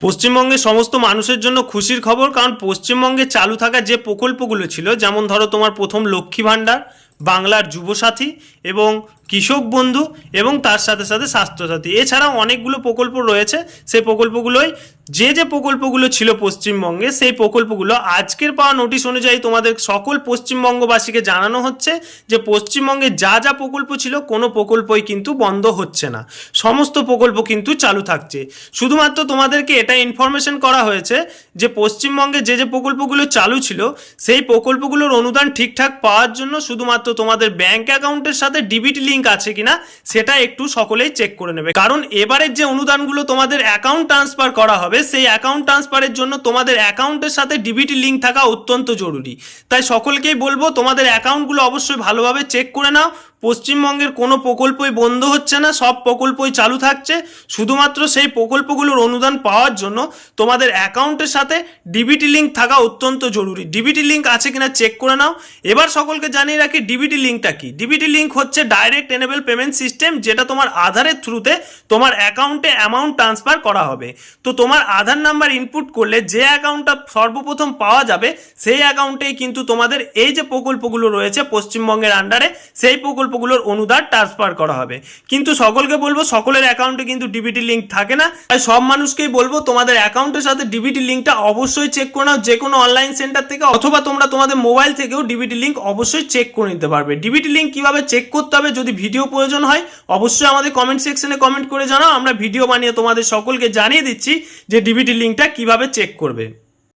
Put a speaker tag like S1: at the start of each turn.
S1: পশ্চিমবঙ্গের সমস্ত মানুষের জন্য খুশির খবর, কারণ পশ্চিমবঙ্গে চালু থাকা যে প্রকল্পগুলো ছিল, যেমন ধরো তোমার প্রথম লক্ষ্মী ভাণ্ডার, বাংলার যুবসাথী এবং কৃষক বন্ধু এবং তার সাথে সাথে স্বাস্থ্যসাথী, এছাড়াও অনেকগুলো প্রকল্প রয়েছে। সেই প্রকল্পগুলোই যে প্রকল্পগুলো ছিল পশ্চিমবঙ্গে, সেই প্রকল্পগুলো আজকের পাওয়া নোটিশ অনুযায়ী তোমাদের সকল পশ্চিমবঙ্গবাসীকে জানানো হচ্ছে যে পশ্চিমবঙ্গে যা প্রকল্প ছিল কোনো প্রকল্পই কিন্তু বন্ধ হচ্ছে না, সমস্ত প্রকল্প কিন্তু চালু থাকছে। শুধুমাত্র তোমাদেরকে এটা ইনফরমেশন করা হয়েছে যে পশ্চিমবঙ্গে যে প্রকল্পগুলো চালু ছিল সেই প্রকল্পগুলোর অনুদান ঠিকঠাক পাওয়ার জন্য শুধুমাত্র তোমাদের ব্যাংক অ্যাকাউন্টের সাথে ডিবিটি লিঙ্ক আছে কিনা সেটা একটু সকলেই চেক করে নেবে, কারণ এবারের যে অনুদানগুলো তোমাদের অ্যাকাউন্ট ট্রান্সফার করা হবে সেই অ্যাকাউন্ট ট্রান্সফারের জন্য তোমাদের অ্যাকাউন্টের সাথে ডিবিটি লিঙ্ক থাকা অত্যন্ত জরুরি। তাই সকলকেই বলবো তোমাদের অ্যাকাউন্টগুলো অবশ্যই ভালোভাবে চেক করে নাও। পশ্চিমবঙ্গের কোনো প্রকল্পই বন্ধ হচ্ছে না, সব প্রকল্পই চালু থাকছে। শুধুমাত্র সেই প্রকল্পগুলোর অনুদান পাওয়ার জন্য তোমাদের অ্যাকাউন্টের সাথে ডিবিটি লিঙ্ক থাকা অত্যন্ত জরুরি। ডিবিটি লিঙ্ক আছে কিনা চেক করে নাও। এবার সকলকে জানিয়ে রাখি ডিবিটি লিঙ্কটা কি। ডিবিটি লিঙ্ক হচ্ছে ডাইরেক্ট এনেবল পেমেন্ট সিস্টেম, যেটা তোমার আধারের থ্রুতে তোমার অ্যাকাউন্টে অ্যামাউন্ট ট্রান্সফার করা হবে। তো তোমার আধার নাম্বার ইনপুট করলে যে অ্যাকাউন্টটা সর্বপ্রথম পাওয়া যাবে সেই অ্যাকাউন্টেই কিন্তু তোমাদের এই যে প্রকল্পগুলো রয়েছে পশ্চিমবঙ্গের আন্ডারে সেই প্রকল্পগুলোর অনুদান ট্রান্সফার করা হবে। কিন্তু সকলকে বলবো সকলের অ্যাকাউন্টে কিন্তু ডিবিটি লিঙ্ক থাকে না, তাই সব মানুষকেই বলবো তোমাদের অ্যাকাউন্টের সাথে ডিবিটি লিঙ্কটা অবশ্যই চেক করে নাও, যে কোনো অনলাইন সেন্টার থেকে অথবা তোমরা তোমাদের মোবাইল থেকেও ডিবিটি লিঙ্ক অবশ্যই চেক করে নিতে পারবে। ডিবিটি লিঙ্ক কিভাবে চেক করতে হবে, যদি ভিডিও প্রয়োজন হয় অবশ্যই আমাদের কমেন্ট সেকশনে কমেন্ট করে জানাও, আমরা ভিডিও বানিয়ে তোমাদের সকলকে জানিয়ে দিচ্ছি যে ডিবিটি লিঙ্কটা কিভাবে চেক করবে।